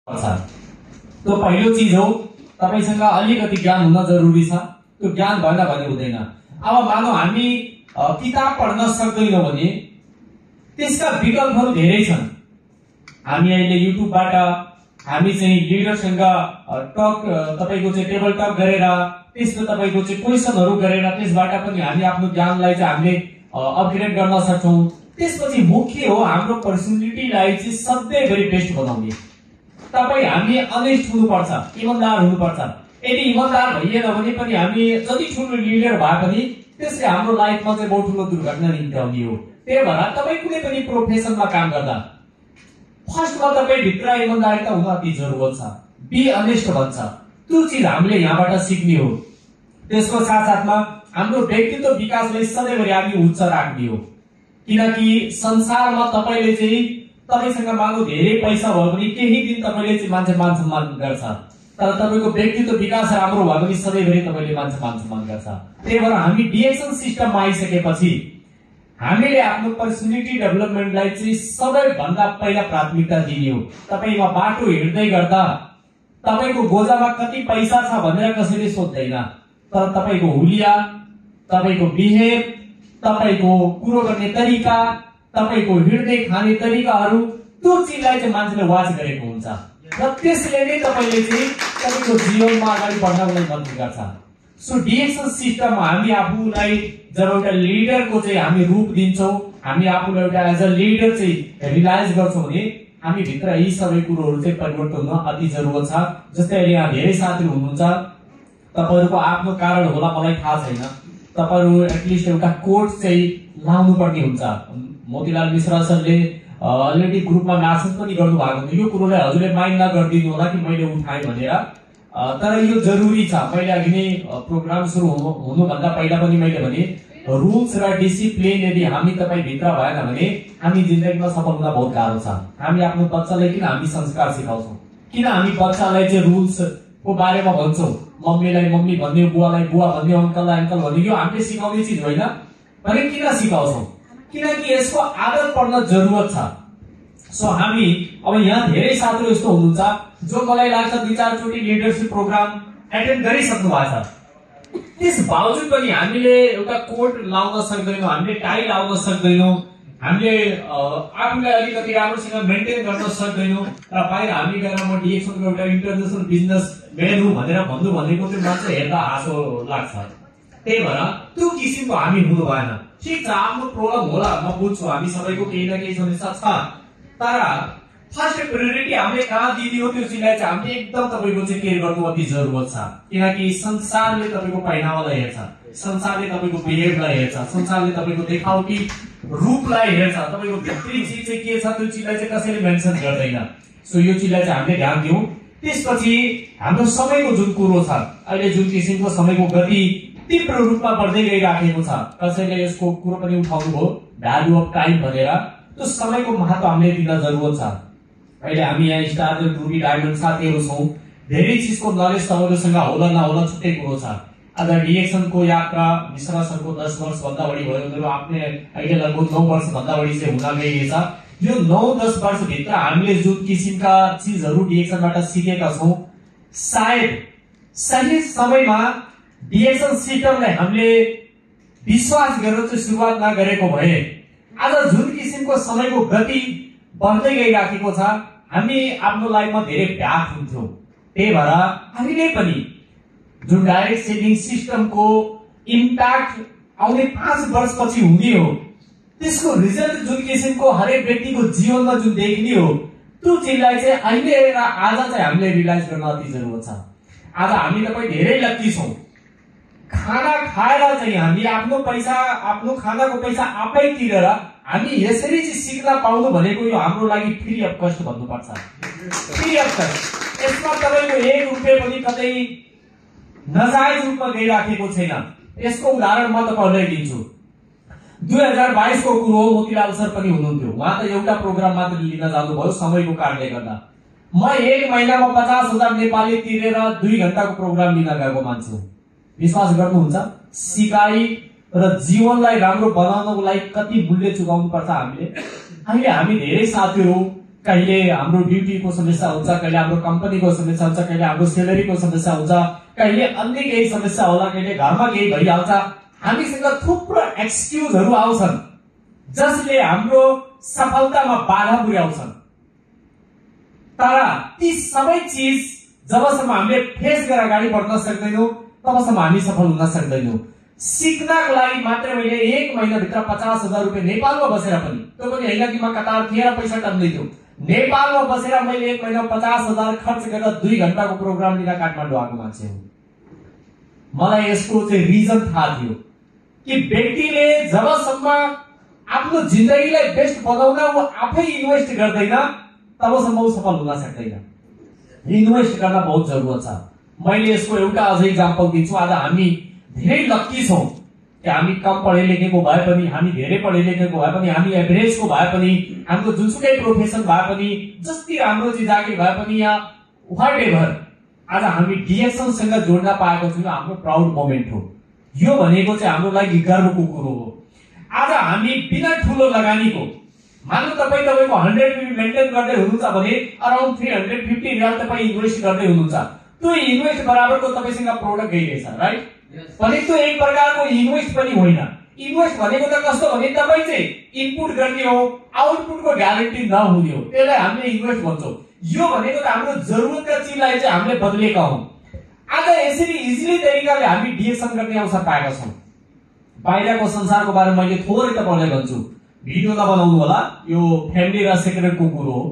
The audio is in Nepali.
त्यो पहिलो चीज हो। तपाईसँग अलिकति ज्ञान हुन जरुरी छ। त्यो ज्ञान भएन भने हुँदैन। अब मानौ हामी किताब पढ्न सक्दैनौं भने त्यसका विकल्पहरू धेरै छन्। हामी अहिले युट्युबबाट हामी चाहिँ लिडरसँग टक तपाईको चाहिँ टेबल टक गरेर त्यसको तपाईको चाहिँ क्वेशनहरू गरेर त्यसबाट पनि हामी आफ्नो ज्ञानलाई चाहिँ हामीले अपग्रेड गर्न सक्छौं। त्यसपछि मुख्य हो हाम्रो पर्सनालिटीलाई चाहिँ सधैँभरि बेस्ट बनाउने। तपाई हामी अनेस्ट हुनुपर्छ, इमानदार हुनुपर्छ। यदि इमानदार भइएन भने पनि हामी जति ठुलो लिडर भए पनि त्यसले हाम्रो लाइफमा चाहिँ बहुत ठुलो दुर्घटना निम्ति आउने हो। त्यही भएर तपाई कुनै पनि प्रोफेसनमा काम गर्दा फर्स्टमा तपाई भित्र इमानदारिता हुन अति जरुरत छ। बी अनेस्ट भन्छ। त्यो चीज हामीले यहाँबाट सिक्ने हो। त्यसको साथसाथमा हाम्रो व्यक्तित्व विकासलाई सधैँभरि हामी उच्च राख्ने हो। किनकि संसारमा तपाईले चाहिँ तपाईसँग मानौ धेरै पैसा भयो भने केही दिन तपाईले चाहिँ मान्छे मान सम्मान गर्छ, तर तपाईको व्यक्तित्व विकास राम्रो भयो भने सधैँभरि तपाईले मान्छे मान सम्मान गर्छ। त्यही भएर हामी डिएक्सन सिस्टममा आइसकेपछि हामीले आफ्नो पर्सनालिटी डेभलपमेन्टलाई चाहिँ सबैभन्दा पहिला प्राथमिकता दिने हो। तपाईमा बाटो हिँड्दै गर्दा तपाईको गोजामा कति पैसा छ भनेर कसैले सोध्दैन, तर तपाईको हुलिया, तपाईको बिहेव, तपाईको कुरो गर्ने तरिका, तपाईको हिँड्ने खाने तरिकाहरू त्यो चीजलाई चाहिँ मान्छेले वाच गरेको हुन्छ र त्यसले नै तपाईले चाहिँ तपाईको जीवनमा अगाडि बढ्नको लागि मद्दत गर्छ। सो डिएक्सन सिस्टममा हामी आफूलाई जब एउटा लिडरको चाहिँ हामी रूप दिन्छौं, हामी आफूलाई एउटा एज अ लिडर चाहिँ रियलाइज गर्छौं भने हामी भित्र यी सबै कुरोहरू चाहिँ परिवर्तन हुन अति जरुरत छ। जस्तै अहिले यहाँ धेरै साथीहरु हुनुहुन्छ, तपाईहरुको आफ्नो कारण होला मलाई थाहा छैन, तपाईहरु एटलिस्ट एउटा कोट चाहिँ लाउनु पर्ने हुन्छ। मोतीलाल मिश्रा सरले अलरेडी ग्रुपमा म्यासेज पनि गर्नु भएको थियो। यो कुरोलाई हजुरले माइन्ड नगर्दिनु होला कि मैले उठाएँ भनेर, तर यो जरुरी छ। मैले अघि नै प्रोग्राम सुरु हुनुभन्दा पहिला पनि मैले भने रुल्स र डिसिप्लिन यदि हामी तपाई भित्र भएन भने हामी जिन्दगीमा सफल हुन बहुत गाह्रो छ। हामी आफ्नो बच्चालाई किन हामी संस्कार सिकाउँछौं, किन हामी बच्चालाई चाहिँ रुल्स को बारेमा भन्छौं, मम्मीलाई मम्मी भन्ने, बुवालाई बुवा भन्ने, अंकललाई अंकल भन्ने, यो हामीले सिकाउने चीज होइन। भने किन सिकाउँछौं? किनकि यसको आदत पर्न जरुरत छ। सो हामी अब यहाँ धेरै साथीहरु यस्तो हुनुहुन्छ जो मलाई लाग्छ 2-4 चोटी लिडरशिप प्रोग्राम एटेन्ड गरिसक्नु भएको छ। त्यस बावजुद पनि हामीले एउटा कोट लाउन सक्दैनौं, हामीले टाई लाउन सक्दैनौं, हामीले आफूलाई अलिकति राम्रोसँग मेन्टेन गर्न सक्दैनौं र बाहिर हामी गएर म डिएक्सनको एउटा इन्टरनेशनल बिजनेस म्यान हुँ भनेर भन्नु भनेको चाहिँ मान्छे हेर्दा हाँसो लाग्छ। त्यही भएर त्यो किसिमको हामी हुनु भएन। ठिक छ, आफ्नो प्रब्लम होला, म बुझ्छु, हामी सबैको केही न केही समस्या छ, तर फर्स्ट प्रायोरिटी हामीले कहाँ दिने हो त्यो चिजलाई चाहिँ हामीले एकदम तपाईको चाहिँ केयर गर्नु अति जरुरत छ। किनकि संसारले तपाईको पहिनावालाई हेर्छ, संसारले तपाईको बिहेभलाई हेर्छ, संसारले तपाईको देखावटी रूपलाई हेर्छ, तपाईको भित्री चीज चाहिँ के छ त्यो चीजलाई चाहिँ कसैले मेन्सन गर्दैन। सो यो चीजलाई चाहिँ हामीले ध्यान दियौं। त्यसपछि हाम्रो समयको जुन कुरो छ, अहिले जुन किसिमको समयको गति तीव्र रूपमा बढ्दै गइराखेको छ, कसैले यसको कुरो पनि उठाउनु भयो भ्यालु अफ टाइम भनेर, त्यो समयको महत्व हामीले दिन जरुरत छ। अहिले हामी यहाँ स्टार रुबी डायमन्ड साथीहरु छौं, धेरै चीजको नलेज तपाईहरुसँग होला नहोला छुट्टै कुरो छ। आज डिएक्सनको यात्रा मिश्रा सरको 10 वर्ष भन्दा बढी भयो, मेरो आफ्नै अहिले लगभग 9 वर्ष भन्दा बढी चाहिँ हुन गइरहेछ। यो 9-10 वर्ष भित्र हामीले जुन किसिमका चीजहरु डिएक्सनबाट सिकेका छौं, सायद सही समयमा डिएक्सन सिस्टमलाई हामीले विश्वास गरेर चाहिँ सुरुवात नगरेको भए आज जुन किसिमको समयको गति बढ्दै गइराखेको छ, हामी आफ्नो लाइफमा धेरै भ्याग हुन्थ्यौं। त्यही भएर अहिले पनि जुन डाइरेक्ट सेभिङ सिस्टमको इम्प्याक्ट आउने 5 वर्षपछि हुने हो, त्यसको रिजल्ट जुन किसिमको हरेक व्यक्तिको जीवनमा जुन देखिने हो, त्यो चीजलाई चाहिँ अहिले र आज चाहिँ हामीले रियलाइज गर्न अति जरुरत छ। आज हामी तपाईँ धेरै लक्की छौं। खाना खाएर चाहिँ हामी आफ्नो पैसा, आफ्नो खानाको पैसा आफै तिरेर हामी यसरी चाहिँ सिक्न पाउनु भनेको यो हाम्रो लागि फ्री अफ कस्ट भन्नुपर्छ। Free of cost. यसमा तपाईको 1 रुपैयाँ पनि कतै नजायज रूपमा गइराखेको छैन। यसको उदाहरण म तपाईहरुलाई दिन्छु। 2022 को कुरो हो, मोतीलाल सर पनि हुनुहुन्थ्यो। उहाँ त एउटा प्रोग्राम मात्र लिन जानुभयो समयको कारणले गर्दा। म 1 महिनामा 50,000 नेपाली तिरेर 2 घण्टाको प्रोग्राम लिन गएको मान्छे हो। विश्वास गर्नुहुन्छ? सिकाइ र जीवनलाई राम्रो बनाउनको लागि कति मूल्य चुकाउनु पर्छ हामीले। अहिले हामी धेरै साथीहरु कहिले हाम्रो ड्युटीको समस्या हुन्छ, कहिले हाम्रो कम्पनीको समस्या हुन्छ, कहिले हाम्रो सेलेरीको समस्या हुन्छ, कहिले अन्य केही समस्या होला, कहिले घरमा केही भइहाल्छ। हामीसँग थुप्रो एक्सक्युजहरू आउँछन् जसले हाम्रो सफलतामा बाधा पुर्याउँछन्। तर ती सबै चिज जबसम्म हामीले फेस गरेर अगाडि बढ्न सक्दैनौँ तबसम्म हामी सफल हुन सक्दैनौँ। सिक्नको लागि मात्रै मैले 1 महिनाभित्र 50,000 रुपियाँ नेपालमा बसेर पनि, त्यो पनि होइन कि म कतार थिएँ र पैसा टन्दै थियो, नेपालमा बसेर मैले 1 महिना 50,000 खर्च गरेर 2 घण्टाको प्रोग्राम लिन काठमाडौँ आएको मान्छे हो। मलाई यसको चाहिँ रिजन थाहा थियो कि व्यक्तिले जबसम्म आफ्नो जिन्दगीलाई बेस्ट बनाउन ऊ आफै इन्भेस्ट गर्दैन तबसम्म ऊ सफल हुन सक्दैन। इन्भेस्ट गर्न बहुत जरुरत छ। मैले यसको एउटा अझै इक्जाम्पल दिन्छु। आज हामी धेरै लक्की छौं कि हामी कम पढे लेखेको भए पनि, हामी धेरै पढे लेखेको भए पनि, हामी एभरेजको भए पनि, हाम्रो जुनसुकै प्रोफेसन भए पनि, जति राम्रो चिज जागिर भए पनि या व्हाट एभर, आज हामी डिएक्सनसँग जोड्न पाएको छौँ। हाम्रो प्राउड मोमेन्ट हो। यो भनेको चाहिँ हाम्रो लागि गर्वको कुरो हो। आज हामी बिना ठूलो लगानीको, मानौ तपाईको 100 रुपैयाँ मेन्टेन गर्दै हुनुहुन्छ भने अराउन्ड 350 रियाल तपाईँ इन्भेस्ट गर्दै हुनुहुन्छ। त्यो इन्भेस्ट बराबरको तपाईसँग प्रोडक्ट गइरहेछ, राइट? भने त्यो एक प्रकारको इन्भेस्ट पनि होइन। इन्भेस्ट भनेको त कस्तो भने तपाईँ चाहिँ इनपुट गर्ने हो, आउटपुटको ग्यारेन्टी नहुने हो, त्यसलाई हामीले इन्भेस्ट भन्छौँ। यो भनेको त हाम्रो जरुरतका चिजलाई चाहिँ हामीले बदलेका हौं। आज यसरी इजिली तरिकाले हामी डिएक्सन गर्ने अवसर पाएका छौँ। बाहिरको संसारको बारेमा मैले थोरै तपाईँलाई भन्छु, भिडियो नबनाउनु होला, यो फ्यामिली र सेक्रेटको कुरो हो।